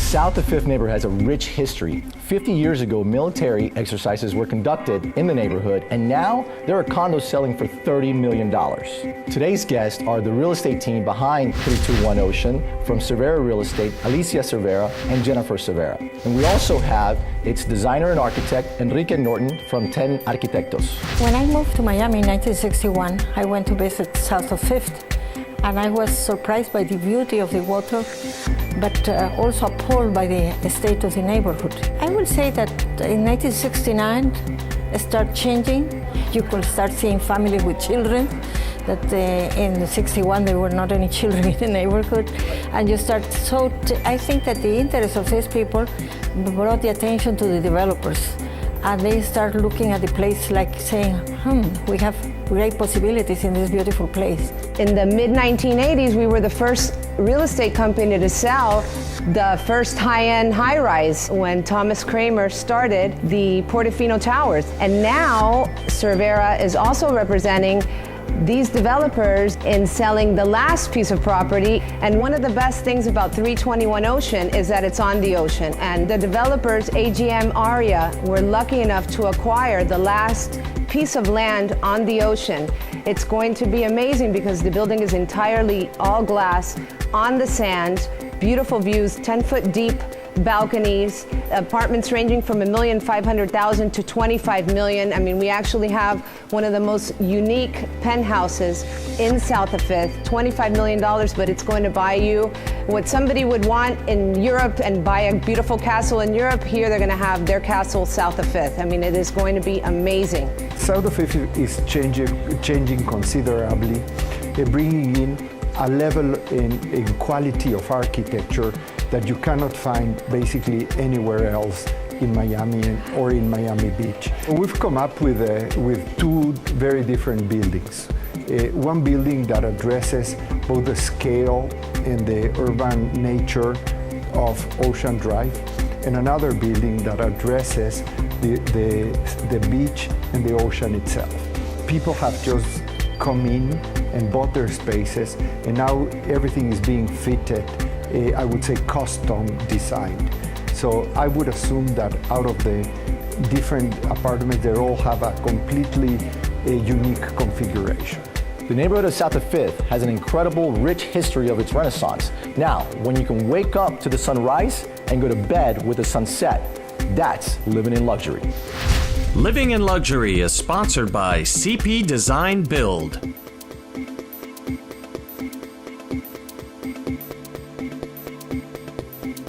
South of 5th neighborhood has a rich history. 50 years ago, military exercises were conducted in the neighborhood, and now there are condos selling for $30 million. Today's guests are the real estate team behind 321 Ocean from Cervera Real Estate, Alicia Cervera and Jennifer Cervera. And we also have its designer and architect, Enrique Norton from 10 Arquitectos. When I moved to Miami in 1961, I went to visit South of 5th. And I was surprised by the beauty of the water, but also appalled by the state of the neighborhood. I will say that in 1969, it started changing. You could start seeing families with children, that in 61 there were not any children in the neighborhood. And you start, I think that the interest of these people brought the attention to the developers. And they start looking at the place like saying, we have great possibilities in this beautiful place. In the mid-1980s, we were the first real estate company to sell the first high-end high-rise when Thomas Kramer started the Portofino Towers. And now Cervera is also representing these developers in selling the last piece of property. And one of the best things about 321 Ocean is that it's on the ocean. And the developers, AGM Aria, were lucky enough to acquire the last piece of land on the ocean. It's going to be amazing because the building is entirely all glass, on the sand, beautiful views, 10-foot deep balconies, apartments ranging from $1,500,000 to $25 million. I mean, we actually have one of the most unique penthouses in South of 5th, $25 million, but it's going to buy you what somebody would want in Europe and buy a beautiful castle in Europe. Here they're going to have their castle south of 5th. I mean, it is going to be amazing. South of 5th is changing considerably, bringing in a level in quality of architecture that you cannot find basically anywhere else in Miami or in Miami Beach. We've come up with two very different buildings. One building that addresses both the scale and the urban nature of Ocean Drive, and another building that addresses the beach and the ocean itself. People have just come in and bought their spaces, and now everything is being fitted, I would say custom designed. So I would assume that out of the different apartments, they all have a completely unique configuration. The neighborhood of South of 5th has an incredible, rich history of its Renaissance. Now, when you can wake up to the sunrise and go to bed with the sunset, that's living in luxury. Living in Luxury is sponsored by CP Design Build.